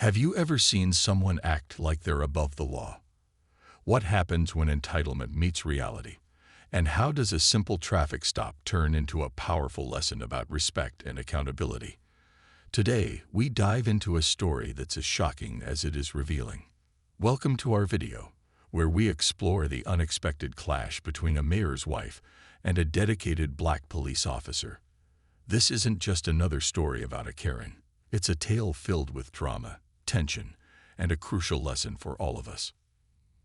Have you ever seen someone act like they're above the law? What happens when entitlement meets reality? And how does a simple traffic stop turn into a powerful lesson about respect and accountability? Today, we dive into a story that's as shocking as it is revealing. Welcome to our video, where we explore the unexpected clash between a mayor's wife and a dedicated black police officer. This isn't just another story about a Karen. It's a tale filled with drama, tension, and a crucial lesson for all of us.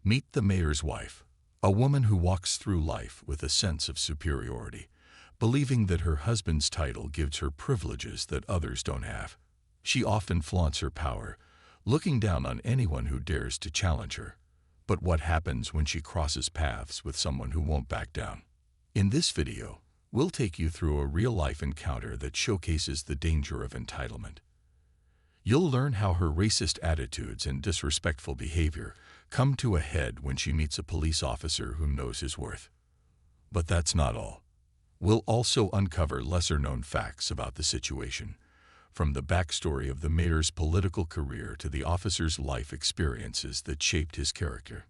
Meet the mayor's wife, a woman who walks through life with a sense of superiority, believing that her husband's title gives her privileges that others don't have. She often flaunts her power, looking down on anyone who dares to challenge her. But what happens when she crosses paths with someone who won't back down? In this video, we'll take you through a real-life encounter that showcases the danger of entitlement. You'll learn how her racist attitudes and disrespectful behavior come to a head when she meets a police officer who knows his worth. But that's not all. We'll also uncover lesser-known facts about the situation, from the backstory of the mayor's political career to the officer's life experiences that shaped his character.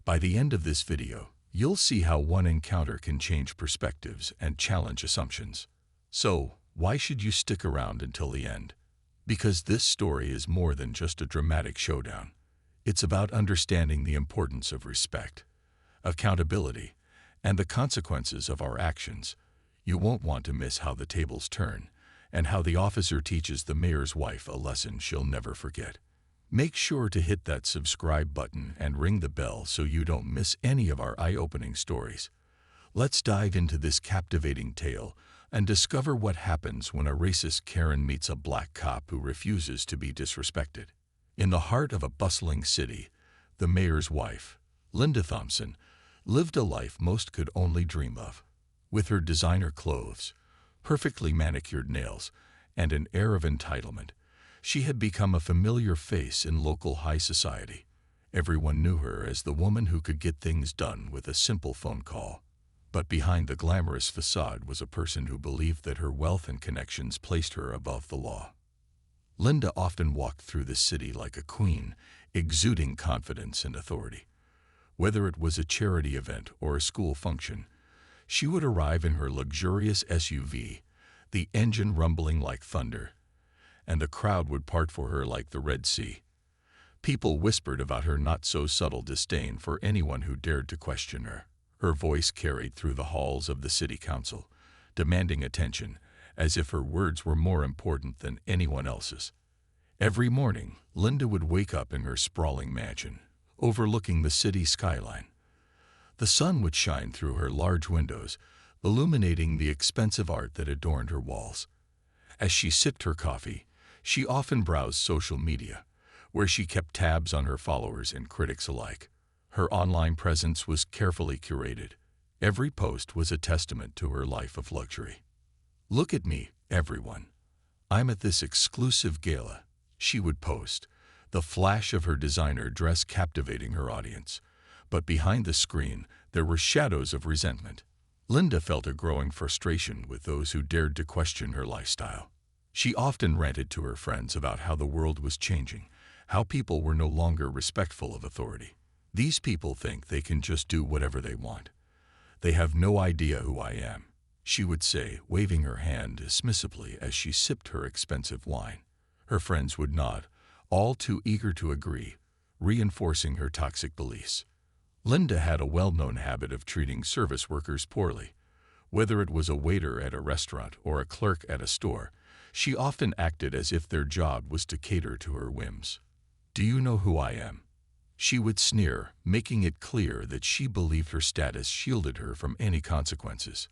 By the end of this video, you'll see how one encounter can change perspectives and challenge assumptions. So, why should you stick around until the end? Because this story is more than just a dramatic showdown. It's about understanding the importance of respect, accountability, and the consequences of our actions. You won't want to miss how the tables turn, and how the officer teaches the mayor's wife a lesson she'll never forget. Make sure to hit that subscribe button and ring the bell so you don't miss any of our eye-opening stories. Let's dive into this captivating tale and discover what happens when a racist Karen meets a black cop who refuses to be disrespected. In the heart of a bustling city, the mayor's wife, Linda Thompson, lived a life most could only dream of. With her designer clothes, perfectly manicured nails, and an air of entitlement, she had become a familiar face in local high society. Everyone knew her as the woman who could get things done with a simple phone call. But behind the glamorous facade was a person who believed that her wealth and connections placed her above the law. Linda often walked through the city like a queen, exuding confidence and authority. Whether it was a charity event or a school function, she would arrive in her luxurious SUV, the engine rumbling like thunder, and the crowd would part for her like the Red Sea. People whispered about her not-so-subtle disdain for anyone who dared to question her. Her voice carried through the halls of the city council, demanding attention, as if her words were more important than anyone else's. Every morning, Linda would wake up in her sprawling mansion, overlooking the city skyline. The sun would shine through her large windows, illuminating the expensive art that adorned her walls. As she sipped her coffee, she often browsed social media, where she kept tabs on her followers and critics alike. Her online presence was carefully curated. Every post was a testament to her life of luxury. "Look at me, everyone. I'm at this exclusive gala," she would post, the flash of her designer dress captivating her audience. But behind the screen, there were shadows of resentment. Linda felt a growing frustration with those who dared to question her lifestyle. She often ranted to her friends about how the world was changing, how people were no longer respectful of authority. "These people think they can just do whatever they want. They have no idea who I am," she would say, waving her hand dismissively as she sipped her expensive wine. Her friends would nod, all too eager to agree, reinforcing her toxic beliefs. Linda had a well-known habit of treating service workers poorly. Whether it was a waiter at a restaurant or a clerk at a store, she often acted as if their job was to cater to her whims. "Do you know who I am?" she would sneer, making it clear that she believed her status shielded her from any consequences.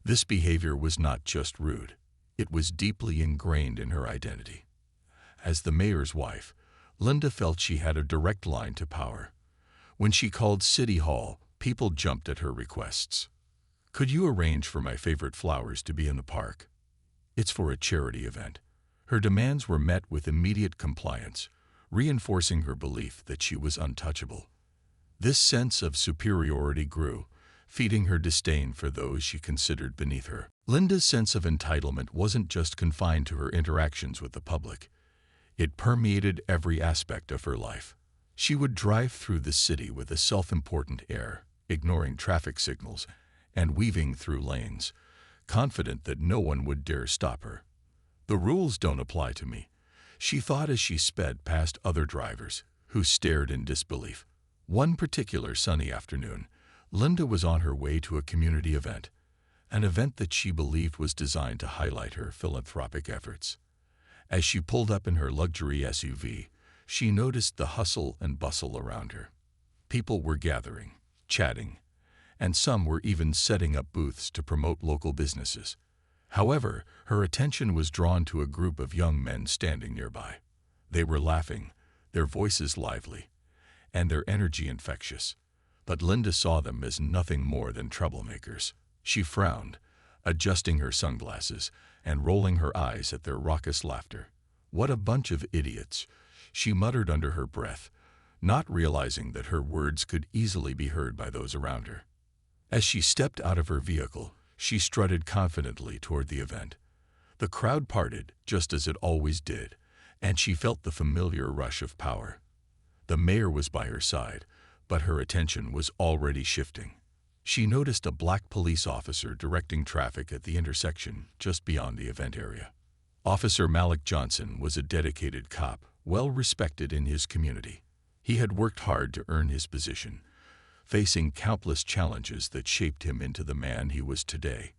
This behavior was not just rude. It was deeply ingrained in her identity. As the mayor's wife, Linda felt she had a direct line to power. When she called City Hall, people jumped at her requests. "Could you arrange for my favorite flowers to be in the park? It's for a charity event." Her demands were met with immediate compliance, reinforcing her belief that she was untouchable. This sense of superiority grew, feeding her disdain for those she considered beneath her. Linda's sense of entitlement wasn't just confined to her interactions with the public. It permeated every aspect of her life. She would drive through the city with a self-important air, ignoring traffic signals and weaving through lanes, confident that no one would dare stop her. "The rules don't apply to me," she thought as she sped past other drivers, who stared in disbelief. One particular sunny afternoon, Linda was on her way to a community event, an event that she believed was designed to highlight her philanthropic efforts. As she pulled up in her luxury SUV, she noticed the hustle and bustle around her. People were gathering, chatting, and some were even setting up booths to promote local businesses. However, her attention was drawn to a group of young men standing nearby. They were laughing, their voices lively, and their energy infectious. But Linda saw them as nothing more than troublemakers. She frowned, adjusting her sunglasses and rolling her eyes at their raucous laughter. "What a bunch of idiots," she muttered under her breath, not realizing that her words could easily be heard by those around her. As she stepped out of her vehicle, she strutted confidently toward the event. The crowd parted, just as it always did, and she felt the familiar rush of power. The mayor was by her side, but her attention was already shifting. She noticed a black police officer directing traffic at the intersection just beyond the event area. Officer Malik Johnson was a dedicated cop, well respected in his community. He had worked hard to earn his position, facing countless challenges that shaped him into the man he was today.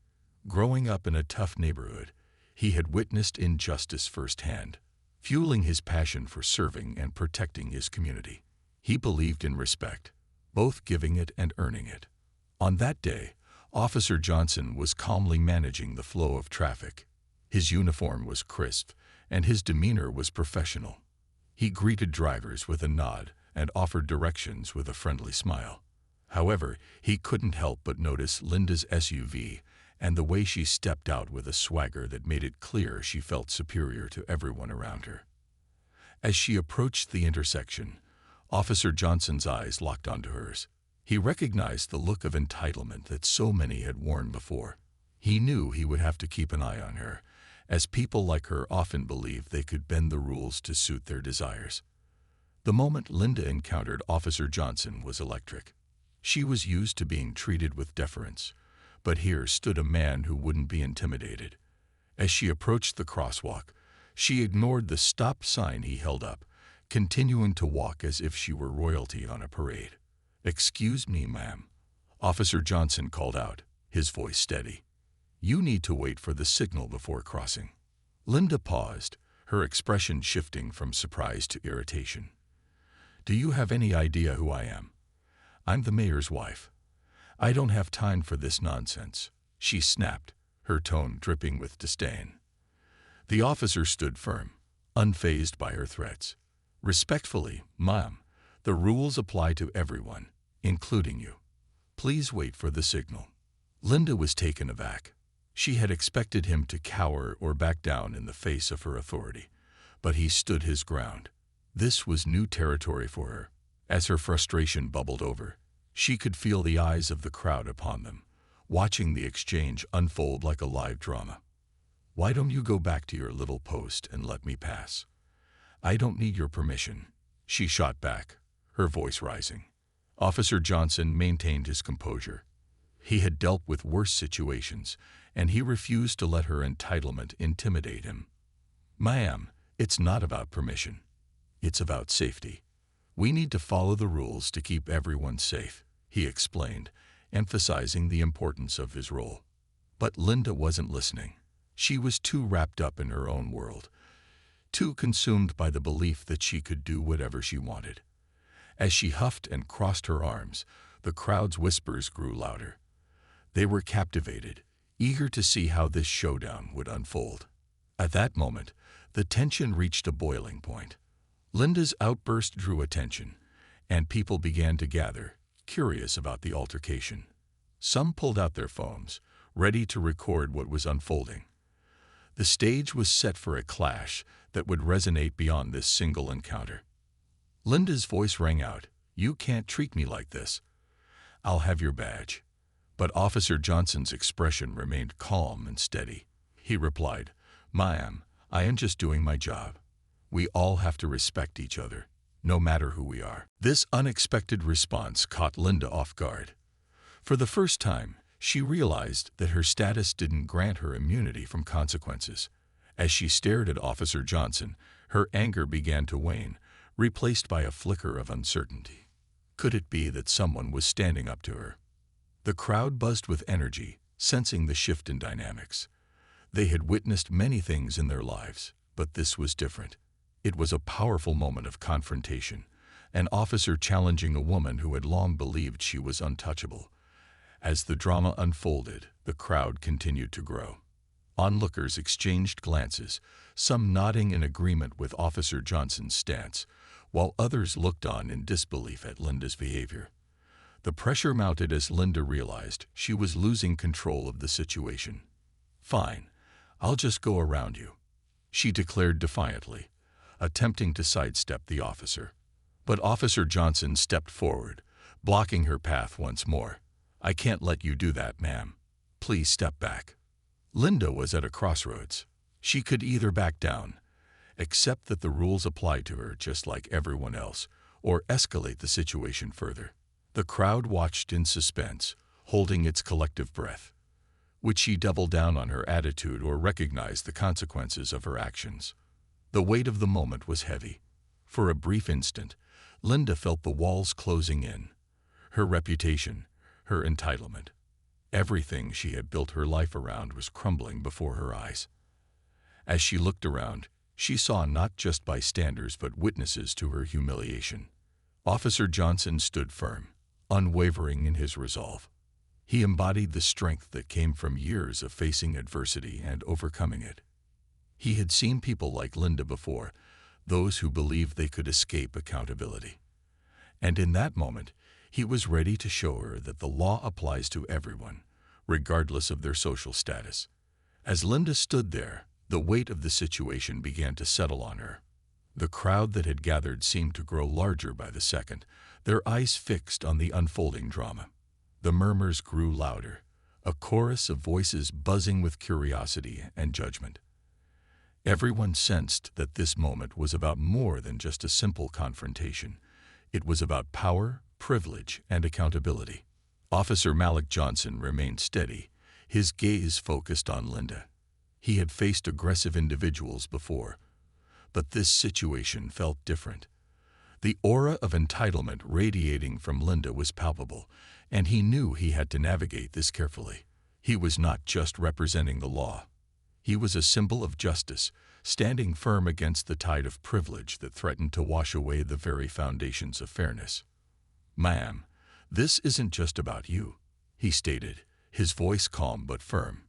Growing up in a tough neighborhood, he had witnessed injustice firsthand, fueling his passion for serving and protecting his community. He believed in respect, both giving it and earning it. On that day, Officer Johnson was calmly managing the flow of traffic. His uniform was crisp, and his demeanor was professional. He greeted drivers with a nod and offered directions with a friendly smile. However, he couldn't help but notice Linda's SUV and the way she stepped out with a swagger that made it clear she felt superior to everyone around her. As she approached the intersection, Officer Johnson's eyes locked onto hers. He recognized the look of entitlement that so many had worn before. He knew he would have to keep an eye on her, as people like her often believed they could bend the rules to suit their desires. The moment Linda encountered Officer Johnson was electric. She was used to being treated with deference, but here stood a man who wouldn't be intimidated. As she approached the crosswalk, she ignored the stop sign he held up, continuing to walk as if she were royalty on a parade. "Excuse me, ma'am," Officer Johnson called out, his voice steady. "You need to wait for the signal before crossing." Linda paused, her expression shifting from surprise to irritation. "Do you have any idea who I am? I'm the mayor's wife. I don't have time for this nonsense," she snapped, her tone dripping with disdain. The officer stood firm, unfazed by her threats. "Respectfully, ma'am, the rules apply to everyone, including you. Please wait for the signal." Linda was taken aback. She had expected him to cower or back down in the face of her authority, but he stood his ground. This was new territory for her. As her frustration bubbled over, she could feel the eyes of the crowd upon them, watching the exchange unfold like a live drama. "Why don't you go back to your little post and let me pass? I don't need your permission," she shot back, her voice rising. Officer Johnson maintained his composure. He had dealt with worse situations, and he refused to let her entitlement intimidate him. "Ma'am, it's not about permission. It's about safety. We need to follow the rules to keep everyone safe," he explained, emphasizing the importance of his role. But Linda wasn't listening. She was too wrapped up in her own world, too consumed by the belief that she could do whatever she wanted. As she huffed and crossed her arms, the crowd's whispers grew louder. They were captivated, eager to see how this showdown would unfold. At that moment, the tension reached a boiling point. Linda's outburst drew attention, and people began to gather, curious about the altercation. Some pulled out their phones, ready to record what was unfolding. The stage was set for a clash that would resonate beyond this single encounter. Linda's voice rang out, "You can't treat me like this. I'll have your badge." But Officer Johnson's expression remained calm and steady. He replied, "Ma'am, I am just doing my job. We all have to respect each other, no matter who we are. This unexpected response caught Linda off guard. For the first time, she realized that her status didn't grant her immunity from consequences. As she stared at Officer Johnson, her anger began to wane, replaced by a flicker of uncertainty. Could it be that someone was standing up to her? The crowd buzzed with energy, sensing the shift in dynamics. They had witnessed many things in their lives, but this was different. It was a powerful moment of confrontation, an officer challenging a woman who had long believed she was untouchable. As the drama unfolded, the crowd continued to grow. Onlookers exchanged glances, some nodding in agreement with Officer Johnson's stance, while others looked on in disbelief at Linda's behavior. The pressure mounted as Linda realized she was losing control of the situation. "Fine, I'll just go around you," she declared defiantly, attempting to sidestep the officer. But Officer Johnson stepped forward, blocking her path once more. "I can't let you do that, ma'am. Please step back." Linda was at a crossroads. She could either back down, accept that the rules applied to her just like everyone else, or escalate the situation further. The crowd watched in suspense, holding its collective breath. Would she double down on her attitude or recognize the consequences of her actions? The weight of the moment was heavy. For a brief instant, Linda felt the walls closing in. Her reputation, her entitlement, everything she had built her life around was crumbling before her eyes. As she looked around, she saw not just bystanders but witnesses to her humiliation. Officer Johnson stood firm, unwavering in his resolve. He embodied the strength that came from years of facing adversity and overcoming it. He had seen people like Linda before, those who believed they could escape accountability. And in that moment, he was ready to show her that the law applies to everyone, regardless of their social status. As Linda stood there, the weight of the situation began to settle on her. The crowd that had gathered seemed to grow larger by the second, their eyes fixed on the unfolding drama. The murmurs grew louder, a chorus of voices buzzing with curiosity and judgment. Everyone sensed that this moment was about more than just a simple confrontation. It was about power, privilege, and accountability. Officer Malik Johnson remained steady, his gaze focused on Linda. He had faced aggressive individuals before, but this situation felt different. The aura of entitlement radiating from Linda was palpable, and he knew he had to navigate this carefully. He was not just representing the law. He was a symbol of justice, standing firm against the tide of privilege that threatened to wash away the very foundations of fairness. "Ma'am, this isn't just about you," he stated, his voice calm but firm.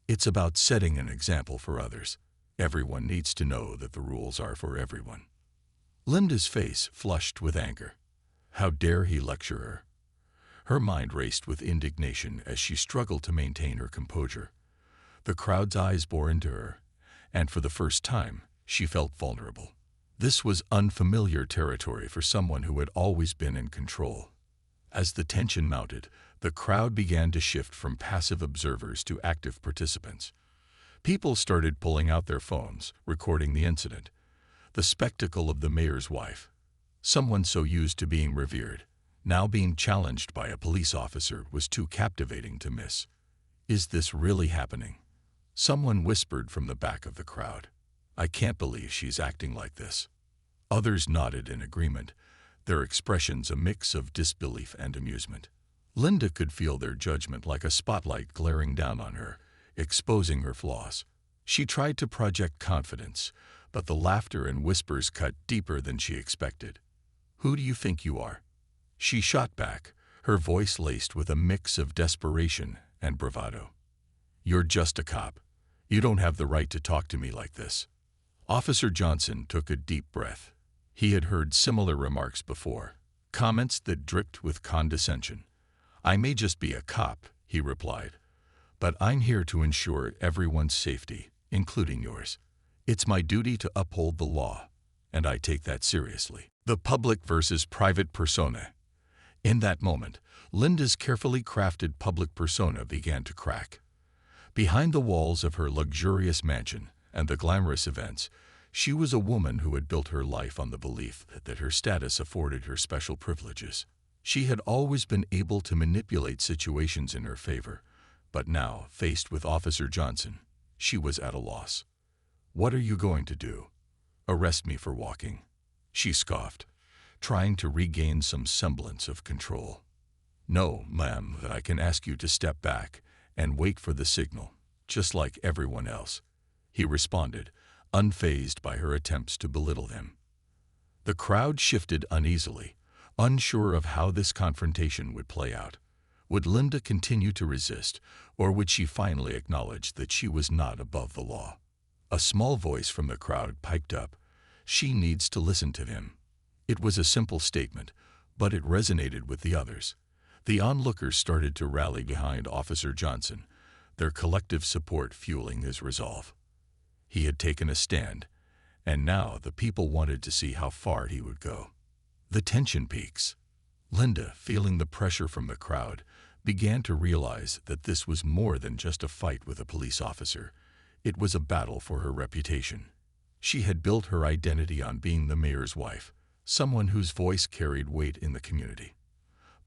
"It's about setting an example for others. Everyone needs to know that the rules are for everyone." Linda's face flushed with anger. How dare he lecture her? Her mind raced with indignation as she struggled to maintain her composure. The crowd's eyes bore into her, and for the first time, she felt vulnerable. This was unfamiliar territory for someone who had always been in control. As the tension mounted, the crowd began to shift from passive observers to active participants. People started pulling out their phones, recording the incident. The spectacle of the mayor's wife, someone so used to being revered, now being challenged by a police officer, was too captivating to miss. "Is this really happening?" Someone whispered from the back of the crowd. "I can't believe she's acting like this." Others nodded in agreement, their expressions a mix of disbelief and amusement. Linda could feel their judgment like a spotlight glaring down on her, exposing her flaws. She tried to project confidence, but the laughter and whispers cut deeper than she expected. "Who do you think you are?" She shot back, her voice laced with a mix of desperation and bravado. "You're just a cop. You don't have the right to talk to me like this." Officer Johnson took a deep breath. He had heard similar remarks before, comments that dripped with condescension. "I may just be a cop," he replied, "but I'm here to ensure everyone's safety, including yours. It's my duty to uphold the law, and I take that seriously." The public versus private persona. In that moment, Linda's carefully crafted public persona began to crack. Behind the walls of her luxurious mansion and the glamorous events, She was a woman who had built her life on the belief that her status afforded her special privileges. She had always been able to manipulate situations in her favor, but now, faced with Officer Johnson, she was at a loss. "What are you going to do? Arrest me for walking?" she scoffed, trying to regain some semblance of control. "No, ma'am, I can ask you to step back and wait for the signal, just like everyone else," he responded, unfazed by her attempts to belittle him. The crowd shifted uneasily, unsure of how this confrontation would play out. Would Linda continue to resist, or would she finally acknowledge that she was not above the law? A small voice from the crowd piped up, "She needs to listen to him." It was a simple statement, but it resonated with the others. The onlookers started to rally behind Officer Johnson, their collective support fueling his resolve. He had taken a stand, and now the people wanted to see how far he would go. The tension peaks. Linda, feeling the pressure from the crowd, began to realize that this was more than just a fight with a police officer. It was a battle for her reputation. She had built her identity on being the mayor's wife, someone whose voice carried weight in the community.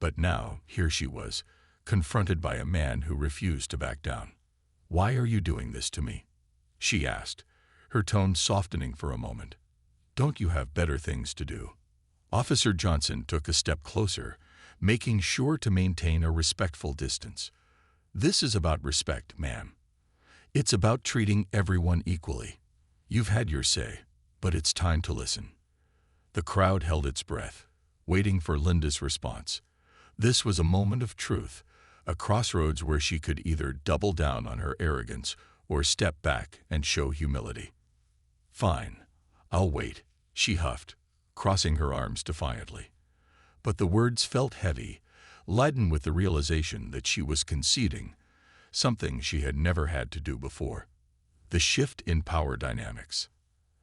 But now, here she was, confronted by a man who refused to back down. "Why are you doing this to me?" she asked, her tone softening for a moment. "Don't you have better things to do?" Officer Johnson took a step closer, making sure to maintain a respectful distance. "This is about respect, ma'am. It's about treating everyone equally. You've had your say, but it's time to listen." The crowd held its breath, waiting for Linda's response. This was a moment of truth, a crossroads where she could either double down on her arrogance or step back and show humility. "Fine, I'll wait," she huffed, crossing her arms defiantly. But the words felt heavy, laden with the realization that she was conceding, something she had never had to do before. The shift in power dynamics.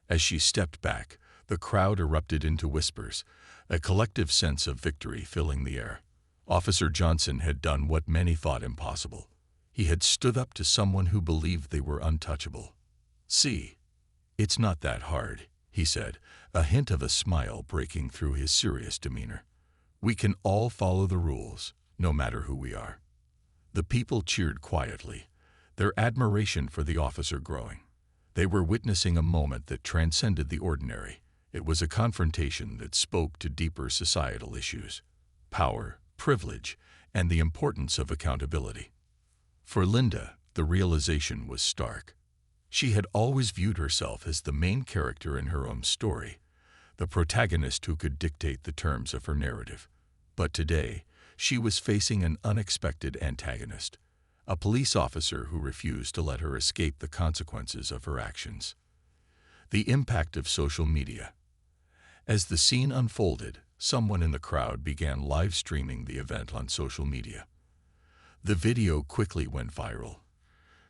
As she stepped back, the crowd erupted into whispers, a collective sense of victory filling the air. Officer Johnson had done what many thought impossible. He had stood up to someone who believed they were untouchable. "See, it's not that hard," he said, a hint of a smile breaking through his serious demeanor. "We can all follow the rules, no matter who we are." The people cheered quietly, their admiration for the officer growing. They were witnessing a moment that transcended the ordinary. It was a confrontation that spoke to deeper societal issues: power, privilege, and the importance of accountability. For Linda, the realization was stark. She had always viewed herself as the main character in her own story, the protagonist who could dictate the terms of her narrative. But today, she was facing an unexpected antagonist, a police officer who refused to let her escape the consequences of her actions. The impact of social media. As the scene unfolded, someone in the crowd began live streaming the event on social media. The video quickly went viral,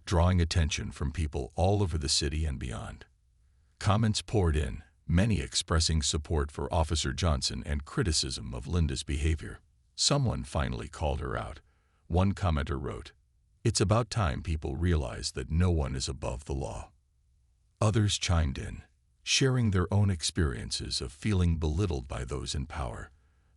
drawing attention from people all over the city and beyond. Comments poured in, many expressing support for Officer Johnson and criticism of Linda's behavior. Someone finally called her out. One commenter wrote, "It's about time people realize that no one is above the law." Others chimed in, sharing their own experiences of feeling belittled by those in power.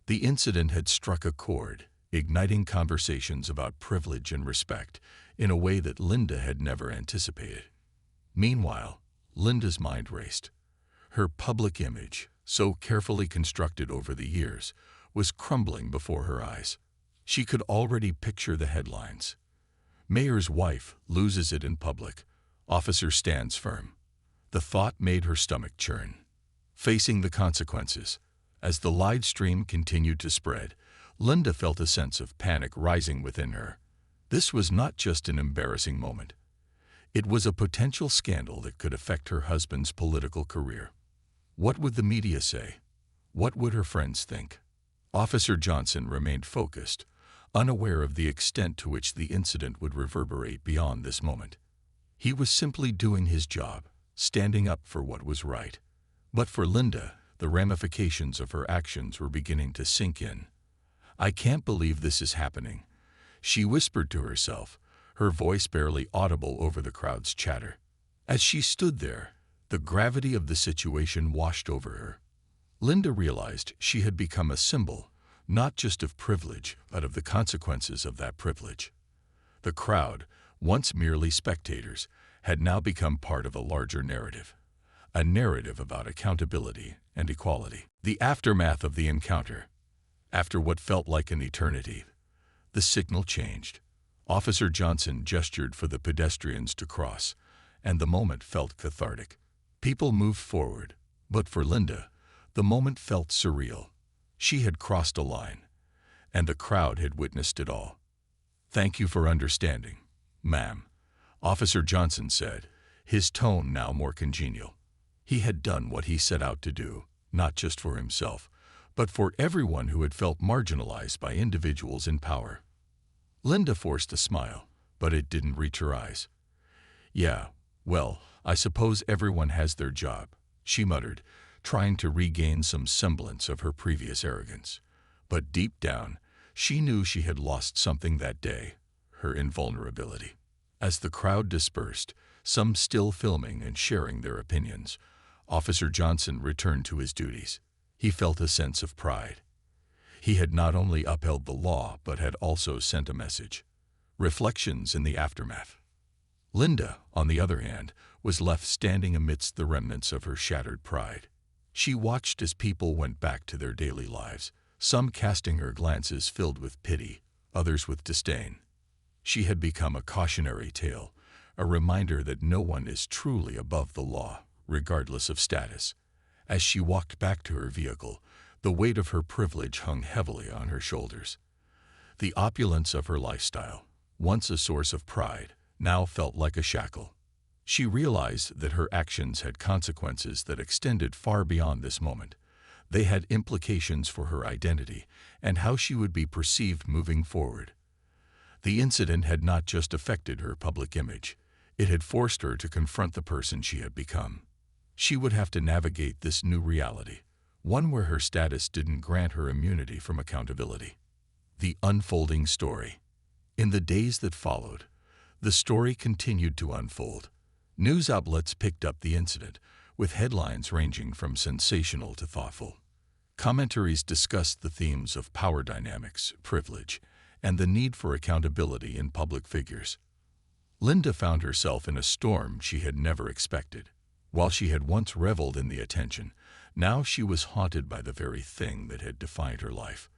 The incident had struck a chord, igniting conversations about privilege and respect in a way that Linda had never anticipated. Meanwhile, Linda's mind raced. Her public image, so carefully constructed over the years, was crumbling before her eyes. She could already picture the headlines. "Mayor's wife loses it in public. Officer stands firm." The thought made her stomach churn. Facing the consequences, as the live stream continued to spread, Linda felt a sense of panic rising within her. This was not just an embarrassing moment. It was a potential scandal that could affect her husband's political career. What would the media say? What would her friends think? Officer Johnson remained focused, unaware of the extent to which the incident would reverberate beyond this moment. He was simply doing his job, standing up for what was right. But for Linda, the ramifications of her actions were beginning to sink in. "I can't believe this is happening," she whispered to herself, her voice barely audible over the crowd's chatter. As she stood there, The gravity of the situation washed over her. Linda realized she had become a symbol, not just of privilege, but of the consequences of that privilege. The crowd, once merely spectators, had now become part of a larger narrative. A narrative about accountability and equality. The aftermath of the encounter. After what felt like an eternity, the signal changed. Officer Johnson gestured for the pedestrians to cross, and the moment felt cathartic. People moved forward, but for Linda, the moment felt surreal. She had crossed a line, and the crowd had witnessed it all. "Thank you for understanding, ma'am," Officer Johnson said, his tone now more congenial. He had done what he set out to do, not just for himself, but for everyone who had felt marginalized by individuals in power. Linda forced a smile, but it didn't reach her eyes. "Yeah, well, I suppose everyone has their job," she muttered, trying to regain some semblance of her previous arrogance. But deep down, she knew she had lost something that day, her invulnerability. As the crowd dispersed, some still filming and sharing their opinions, Officer Johnson returned to his duties. He felt a sense of pride. He had not only upheld the law, but had also sent a message. Reflections in the aftermath. Linda, on the other hand, was left standing amidst the remnants of her shattered pride. She watched as people went back to their daily lives, some casting her glances filled with pity, others with disdain. She had become a cautionary tale, a reminder that no one is truly above the law, regardless of status. As she walked back to her vehicle, the weight of her privilege hung heavily on her shoulders. The opulence of her lifestyle, once a source of pride, now felt like a shackle. She realized that her actions had consequences that extended far beyond this moment. They had implications for her identity and how she would be perceived moving forward. The incident had not just affected her public image, it had forced her to confront the person she had become. She would have to navigate this new reality, one where her status didn't grant her immunity from accountability. The unfolding story. In the days that followed, the story continued to unfold. News outlets picked up the incident, with headlines ranging from sensational to thoughtful. Commentaries discussed the themes of power dynamics, privilege, and the need for accountability in public figures. Linda found herself in a storm she had never expected. While she had once reveled in the attention, now she was haunted by the very thing that had defined her life.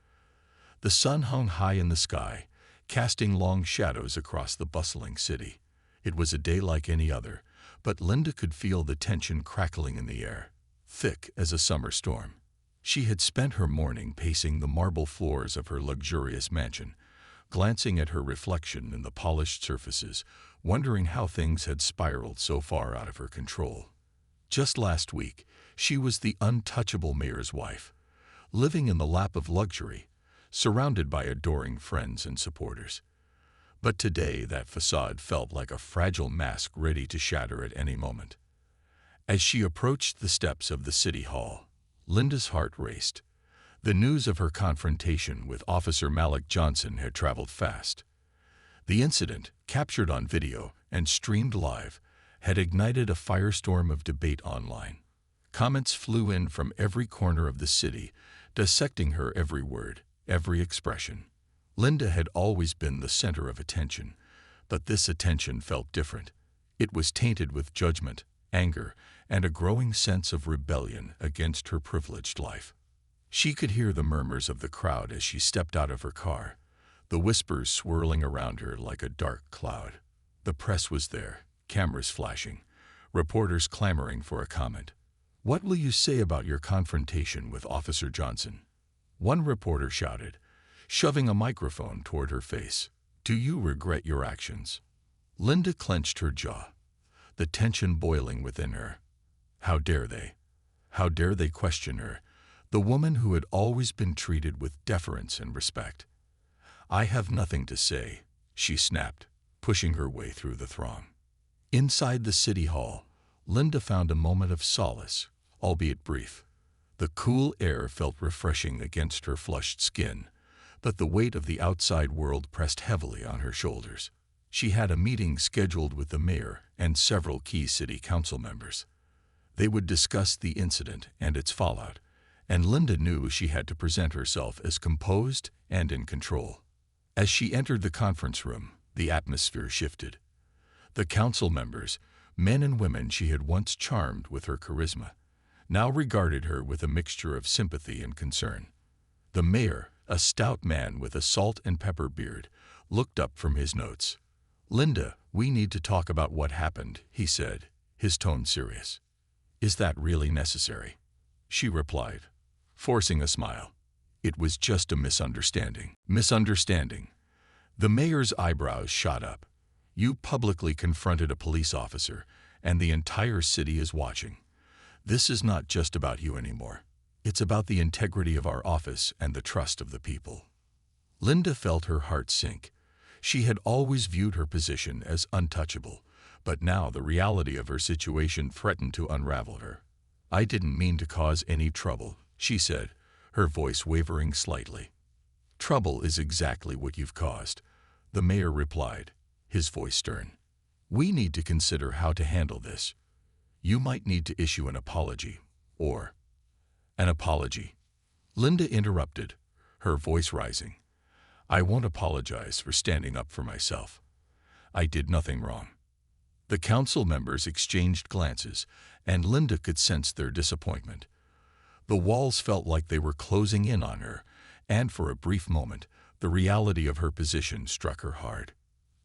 The sun hung high in the sky, casting long shadows across the bustling city. It was a day like any other, but Linda could feel the tension crackling in the air, thick as a summer storm. She had spent her morning pacing the marble floors of her luxurious mansion, glancing at her reflection in the polished surfaces, wondering how things had spiraled so far out of her control. Just last week, she was the untouchable mayor's wife, living in the lap of luxury, surrounded by adoring friends and supporters. But today that facade felt like a fragile mask ready to shatter at any moment. As she approached the steps of the city hall, Linda's heart raced. The news of her confrontation with Officer Malik Johnson had traveled fast. The incident, captured on video and streamed live, had ignited a firestorm of debate online. Comments flew in from every corner of the city, dissecting her every word, every expression. Linda had always been the center of attention, but this attention felt different. It was tainted with judgment, anger, and a growing sense of rebellion against her privileged life. She could hear the murmurs of the crowd as she stepped out of her car, the whispers swirling around her like a dark cloud. The press was there, cameras flashing, reporters clamoring for a comment. "What will you say about your confrontation with Officer Johnson?" One reporter shouted, shoving a microphone toward her face. "Do you regret your actions?" Linda clenched her jaw, the tension boiling within her. How dare they? How dare they question her, the woman who had always been treated with deference and respect? "I have nothing to say," she snapped, pushing her way through the throng. Inside the city hall, Linda found a moment of solace, albeit brief. The cool air felt refreshing against her flushed skin, but the weight of the outside world pressed heavily on her shoulders. She had a meeting scheduled with the mayor and several key city council members. They would discuss the incident and its fallout, and Linda knew she had to present herself as composed and in control. As she entered the conference room, the atmosphere shifted. The council members, men and women she had once charmed with her charisma, now regarded her with a mixture of sympathy and concern. The mayor, a stout man with a salt and pepper beard, looked up from his notes. "Linda, we need to talk about what happened," he said, his tone serious. "Is that really necessary?" She replied, forcing a smile. "It was just a misunderstanding." Misunderstanding. The mayor's eyebrows shot up. "You publicly confronted a police officer, and the entire city is watching. This is not just about you anymore. It's about the integrity of our office and the trust of the people." Linda felt her heart sink. She had always viewed her position as untouchable, but now the reality of her situation threatened to unravel her. "I didn't mean to cause any trouble," she said, her voice wavering slightly. "Trouble is exactly what you've caused," the mayor replied, his voice stern. "We need to consider how to handle this. You might need to issue an apology, or—" "An apology?" Linda interrupted, her voice rising. "I won't apologize for standing up for myself. I did nothing wrong." The council members exchanged glances, and Linda could sense their disappointment. The walls felt like they were closing in on her, and for a brief moment, the reality of her position struck her hard.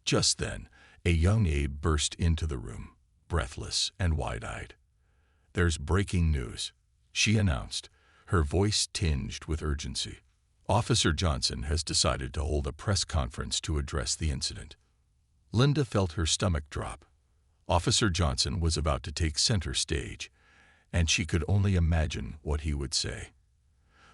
Just then, a young aide burst into the room, breathless and wide-eyed. "There's breaking news," she announced, her voice tinged with urgency. "Officer Johnson has decided to hold a press conference to address the incident." Linda felt her stomach drop. Officer Johnson was about to take center stage, and she could only imagine what he would say.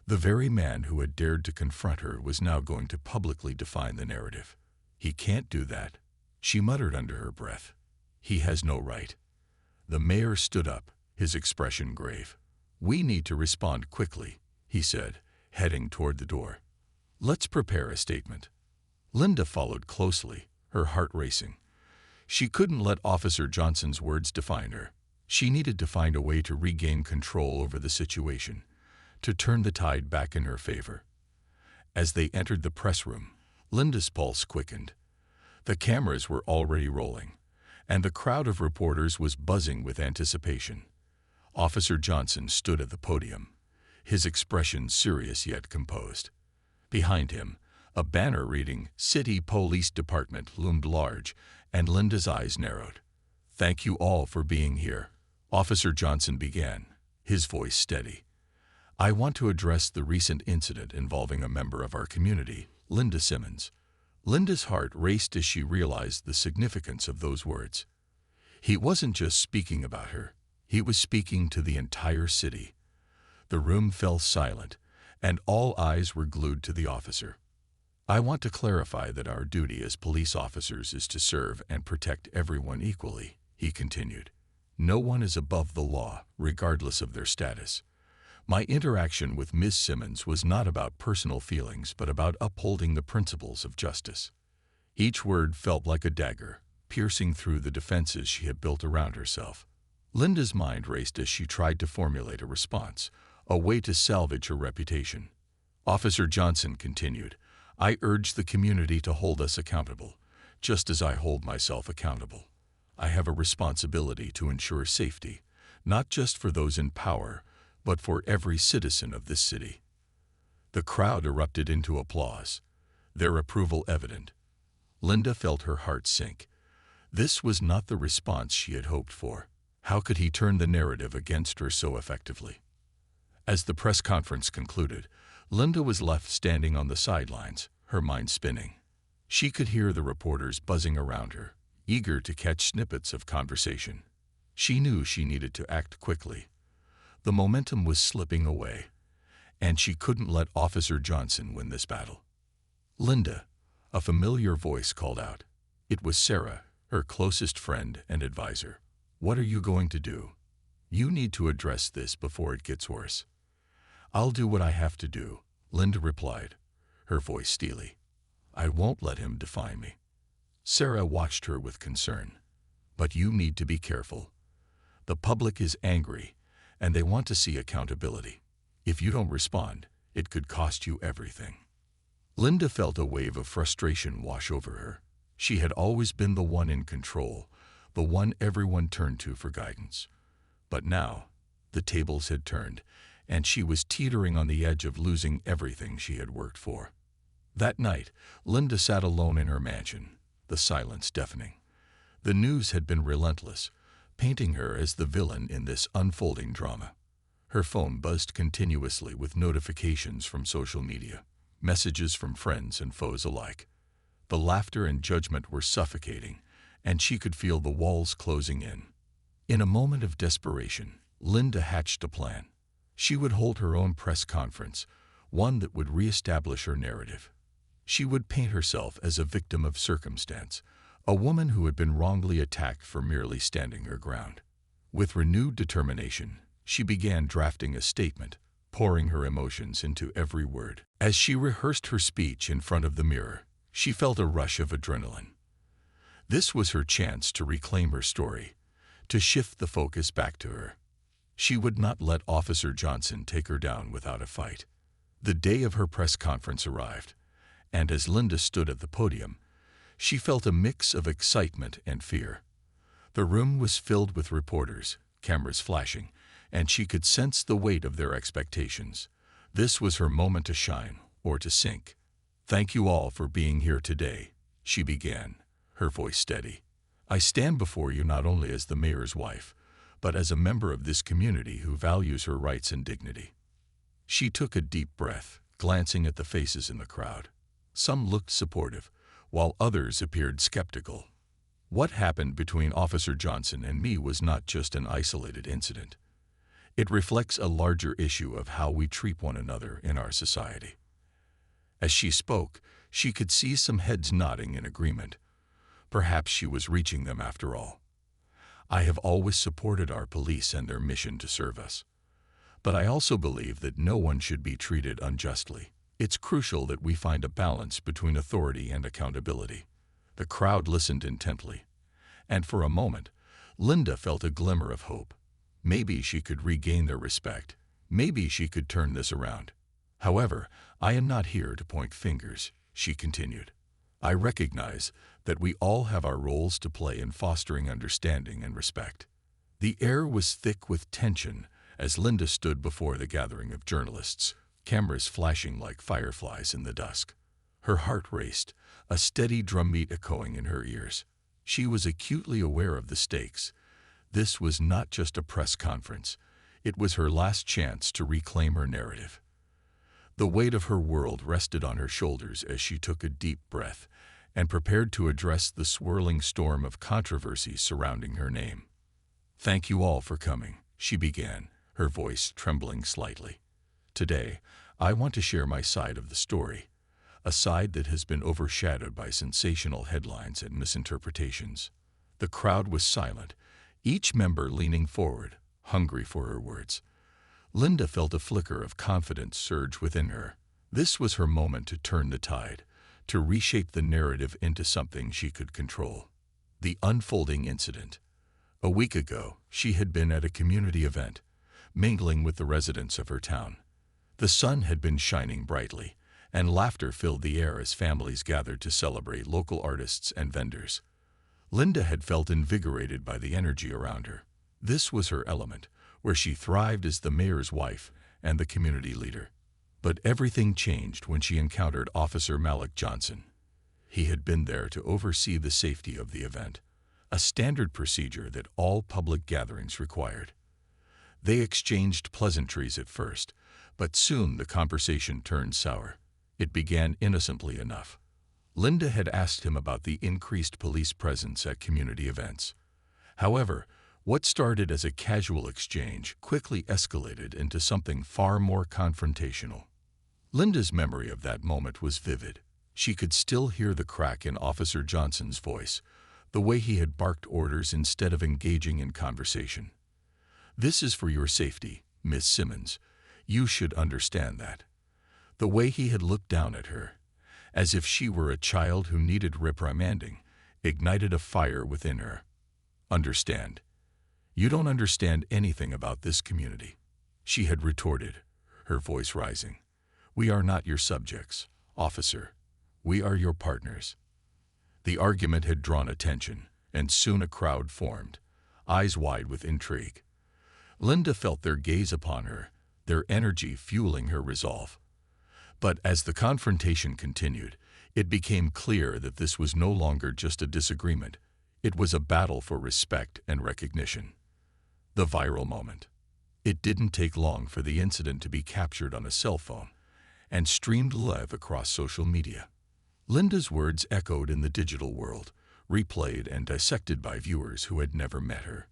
The very man who had dared to confront her was now going to publicly define the narrative. "He can't do that," she muttered under her breath. "He has no right." The mayor stood up, his expression grave. "We need to respond quickly," he said, heading toward the door. "Let's prepare a statement." Linda followed closely, her heart racing. She couldn't let Officer Johnson's words define her. She needed to find a way to regain control over the situation, to turn the tide back in her favor. As they entered the press room, Linda's pulse quickened. The cameras were already rolling, and the crowd of reporters was buzzing with anticipation. Officer Johnson stood at the podium, his expression serious yet composed. Behind him, a banner reading "City Police Department" loomed large, and Linda's eyes narrowed. "Thank you all for being here," Officer Johnson began, his voice steady. "I want to address the recent incident involving a member of our community, Linda Simmons." Linda's heart raced as she realized the significance of those words. He wasn't just speaking about her, he was speaking to the entire city. The room fell silent, and all eyes were glued to the officer. "I want to clarify that our duty as police officers is to serve and protect everyone equally," he continued. "No one is above the law, regardless of their status. My interaction with Ms. Simmons was not about personal feelings, but about upholding the principles of justice." Each word felt like a dagger, piercing through the defenses she had built around herself. Linda's mind raced as she tried to formulate a response, a way to salvage her reputation. Officer Johnson continued, "I urge the community to hold us accountable, just as I hold myself accountable. I have a responsibility to ensure safety, not just for those in power, but for every citizen of this city." The crowd erupted into applause, their approval evident. Linda felt her heart sink. This was not the response she had hoped for. How could he turn the narrative against her so effectively? As the press conference concluded, Linda was left standing on the sidelines, her mind spinning. She could hear the reporters buzzing around her, eager to catch snippets of conversation. She knew she needed to act quickly. The momentum was slipping away, and she couldn't let Officer Johnson win this battle. "Linda," a familiar voice called out. It was Sarah, her closest friend and advisor. "What are you going to do? You need to address this before it gets worse." "I'll do what I have to do," Linda replied, her voice steely. "I won't let him define me." Sarah watched her with concern. "But you need to be careful. The public is angry, and they want to see accountability. If you don't respond, it could cost you everything. Linda felt a wave of frustration wash over her. She had always been the one in control, the one everyone turned to for guidance. But now, the tables had turned, and she was teetering on the edge of losing everything she had worked for. That night, Linda sat alone in her mansion, the silence deafening. The news had been relentless, painting her as the villain in this unfolding drama. Her phone buzzed continuously with notifications from social media, messages from friends and foes alike. The laughter and judgment were suffocating, and she could feel the walls closing in. In a moment of desperation, Linda hatched a plan. She would hold her own press conference, one that would reestablish her narrative. She would paint herself as a victim of circumstance, a woman who had been wrongly attacked for merely standing her ground. With renewed determination, she began drafting a statement, pouring her emotions into every word. As she rehearsed her speech in front of the mirror, she felt a rush of adrenaline. This was her chance to reclaim her story, to shift the focus back to her. She would not let Officer Johnson take her down without a fight. The day of her press conference arrived, and as Linda stood at the podium, she felt a mix of excitement and fear. The room was filled with reporters, cameras flashing, and she could sense the weight of their expectations. This was her moment to shine, or to sink. "Thank you all for being here today," she began, her voice steady. "I stand before you not only as the mayor's wife, but as a member of this community who values her rights and dignity." She took a deep breath, glancing at the faces in the crowd. Some looked supportive, while others appeared skeptical. What happened between Officer Johnson and me was not just an isolated incident. It reflects a larger issue of how we treat one another in our society. As she spoke, she could see some heads nodding in agreement. Perhaps she was reaching them after all. "I have always supported our police and their mission to serve us. But I also believe that no one should be treated unjustly. It's crucial that we find a balance between authority and accountability." The crowd listened intently, and for a moment, Linda felt a glimmer of hope. Maybe she could regain their respect. Maybe she could turn this around. "However, I am not here to point fingers," she continued. "I recognize that we all have our roles to play in fostering understanding and respect." The air was thick with tension as Linda stood before the gathering of journalists, cameras flashing like fireflies in the dusk. Her heart raced, a steady drumbeat echoing in her ears. She was acutely aware of the stakes. This was not just a press conference. It was her last chance to reclaim her narrative. The weight of her world rested on her shoulders as she took a deep breath and prepared to address the swirling storm of controversy surrounding her name. "Thank you all for coming," she began, her voice trembling slightly. "Today, I want to share my side of the story, a side that has been overshadowed by sensational headlines and misinterpretations." The crowd was silent, each member leaning forward, hungry for her words. Linda felt a flicker of confidence surge within her. This was her moment to turn the tide, to reshape the narrative into something she could control. The unfolding incident. A week ago, she had been at a community event, mingling with the residents of her town. The sun had been shining brightly, and laughter filled the air as families gathered to celebrate local artists and vendors. Linda had felt invigorated by the energy around her. This was her element, where she thrived as the mayor's wife and the community leader. But everything changed when she encountered Officer Malik Johnson. He had been there to oversee the safety of the event, a standard procedure that all public gatherings required. They exchanged pleasantries at first, but soon the conversation turned sour. It began innocently enough. Linda had asked him about the increased police presence at community events. However, what started as a casual exchange quickly escalated into something far more confrontational. Linda's memory of that moment was vivid. She could still hear the crack in Officer Johnson's voice, the way he had barked orders instead of engaging in conversation. "This is for your safety, Miss Simmons. You should understand that." The way he had looked down at her, as if she were a child who needed reprimanding, ignited a fire within her. "Understand?" "You don't understand anything about this community," she had retorted, her voice rising. "We are not your subjects, officer. We are your partners." The argument had drawn attention, and soon a crowd formed, eyes wide with intrigue. Linda felt their gaze upon her, their energy fueling her resolve. But as the confrontation continued, it became clear that this was no longer just a disagreement. It was a battle for respect and recognition. The viral moment. It didn't take long for the incident to be captured on a cell phone and streamed live across social media. Linda's words echoed in the digital world, replayed and dissected by viewers who had never met her.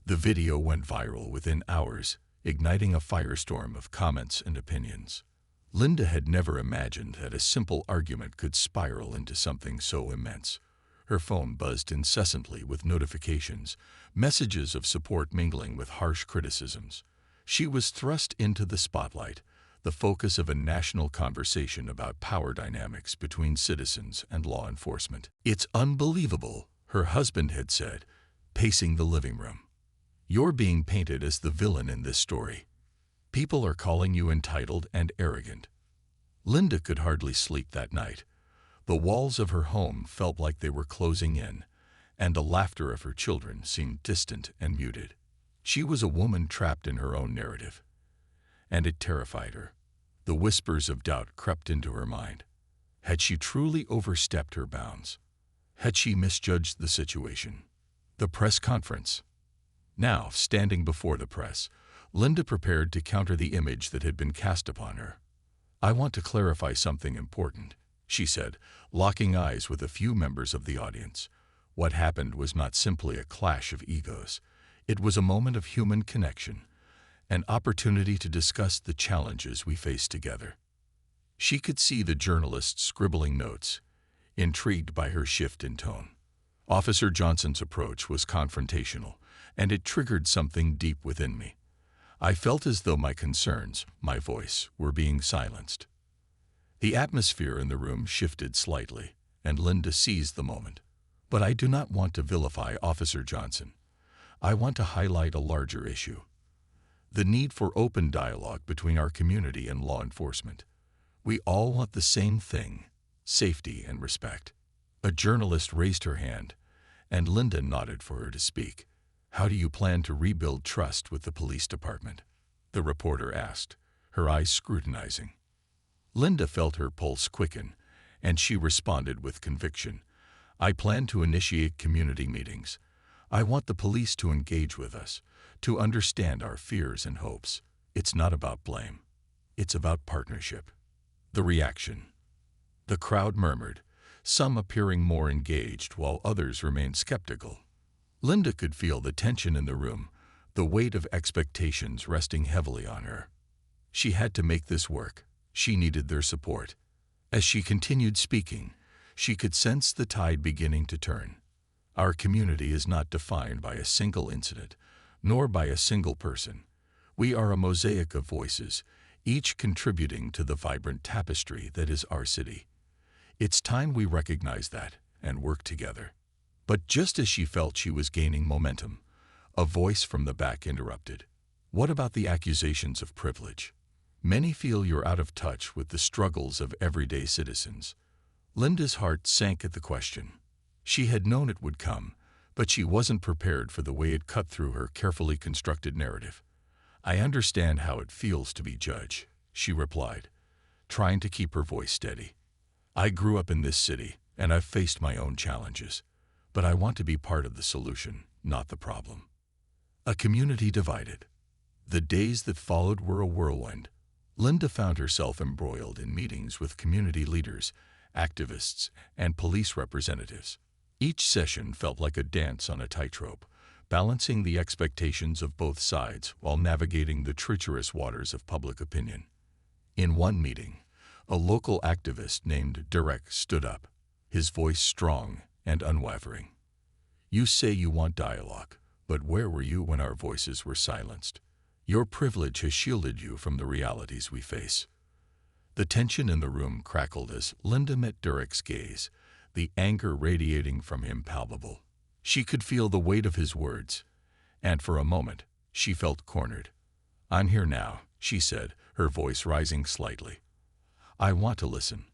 The video went viral within hours, igniting a firestorm of comments and opinions. Linda had never imagined that a simple argument could spiral into something so immense. Her phone buzzed incessantly with notifications, messages of support mingling with harsh criticisms. She was thrust into the spotlight, the focus of a national conversation about power dynamics between citizens and law enforcement. "It's unbelievable," her husband had said, pacing the living room. "You're being painted as the villain in this story. People are calling you entitled and arrogant." Linda could hardly sleep that night. The walls of her home felt like they were closing in, and the laughter of her children seemed distant and muted. She was a woman trapped in her own narrative, and it terrified her. The whispers of doubt crept into her mind. Had she truly overstepped her bounds? Had she misjudged the situation? The press conference. Now, standing before the press, Linda prepared to counter the image that had been cast upon her. "I want to clarify something important," she said, locking eyes with a few members of the audience. What happened was not simply a clash of egos. It was a moment of human connection, an opportunity to discuss the challenges we face together. She could see the journalist scribbling notes, intrigued by her shift in tone. Officer Johnson's approach was confrontational, and it triggered something deep within me. I felt as though my concerns, my voice, were being silenced. The atmosphere in the room shifted slightly, and Linda seized the moment. "But I do not want to vilify Officer Johnson. I want to highlight a larger issue. The need for open dialogue between our community and law enforcement. We all want the same thing, safety and respect." A journalist raised her hand, and Linda nodded for her to speak. "How do you plan to rebuild trust with the police department?" the reporter asked, her eyes scrutinizing. Linda felt her pulse quicken, and she responded with conviction. "I plan to initiate community meetings. I want the police to engage with us, to understand our fears and hopes. It's not about blame. It's about partnership." The reaction. The crowd murmured, some appearing more engaged while others remained skeptical. Linda could feel the tension in the room, the weight of expectations resting heavily on her. She had to make this work. She needed their support. As she continued speaking, she could sense the tide beginning to turn. Our community is not defined by a single incident, nor by a single person. We are a mosaic of voices, each contributing to the vibrant tapestry that is our city. It's time we recognize that and work together. But just as she felt she was gaining momentum, a voice from the back interrupted. "What about the accusations of privilege? Many feel you're out of touch with the struggles of everyday citizens." Linda's heart sank at the question. She had known it would come, but she wasn't prepared for the way it cut through her carefully constructed narrative. "I understand how it feels to be judged," she replied, trying to keep her voice steady. "I grew up in this city, and I've faced my own challenges, but I want to be part of the solution, not the problem." A community divided. The days that followed were a whirlwind. Linda found herself embroiled in meetings with community leaders, activists, and police representatives. Each session felt like a dance on a tightrope, balancing the expectations of both sides while navigating the treacherous waters of public opinion. In one meeting, a local activist named Derek stood up, his voice strong and unwavering. "You say you want dialogue, but where were you when our voices were silenced? Your privilege has shielded you from the realities we face." The tension in the room crackled as Linda met Derek's gaze, the anger radiating from him palpable. She could feel the weight of his words, and for a moment, she felt cornered. "I'm here now," she said, her voice rising slightly. "I want to listen.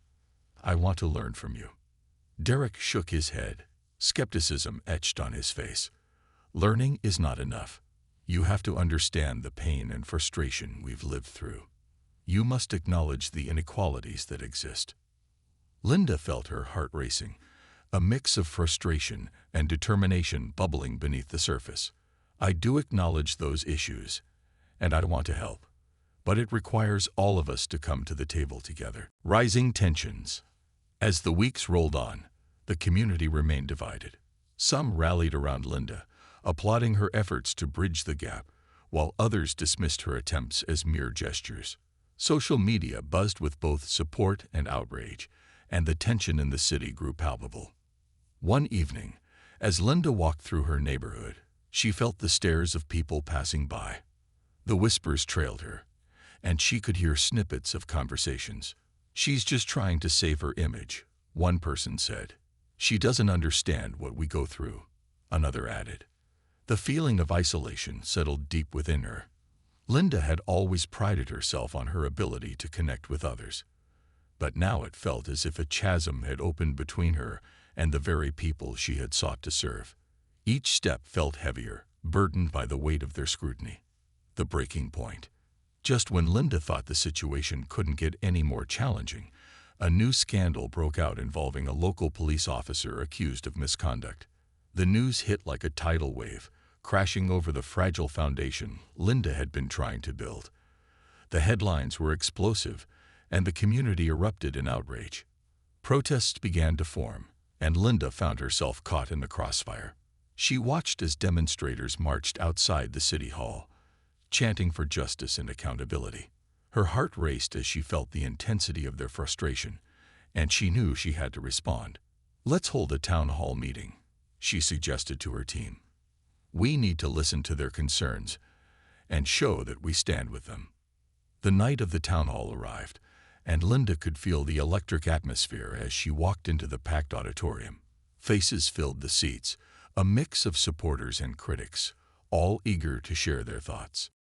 I want to learn from you." Derek shook his head, skepticism etched on his face. "Learning is not enough. You have to understand the pain and frustration we've lived through. You must acknowledge the inequalities that exist." Linda felt her heart racing, a mix of frustration and determination bubbling beneath the surface. "I do acknowledge those issues, and I want to help. But it requires all of us to come to the table together." Rising tensions. As the weeks rolled on, the community remained divided. Some rallied around Linda, applauding her efforts to bridge the gap, while others dismissed her attempts as mere gestures. Social media buzzed with both support and outrage, and the tension in the city grew palpable. One evening, as Linda walked through her neighborhood, she felt the stares of people passing by. The whispers trailed her, and she could hear snippets of conversations. "She's just trying to save her image," one person said. "She doesn't understand what we go through," another added. The feeling of isolation settled deep within her. Linda had always prided herself on her ability to connect with others, but now it felt as if a chasm had opened between her and the very people she had sought to serve. Each step felt heavier, burdened by the weight of their scrutiny. The breaking point. Just when Linda thought the situation couldn't get any more challenging, a new scandal broke out involving a local police officer accused of misconduct. The news hit like a tidal wave, crashing over the fragile foundation Linda had been trying to build. The headlines were explosive, and the community erupted in outrage. Protests began to form, and Linda found herself caught in the crossfire. She watched as demonstrators marched outside the city hall, chanting for justice and accountability. Her heart raced as she felt the intensity of their frustration, and she knew she had to respond. "Let's hold a town hall meeting," she suggested to her team. "We need to listen to their concerns and show that we stand with them." The night of the town hall arrived, and Linda could feel the electric atmosphere as she walked into the packed auditorium. Faces filled the seats, a mix of supporters and critics, all eager to share their thoughts.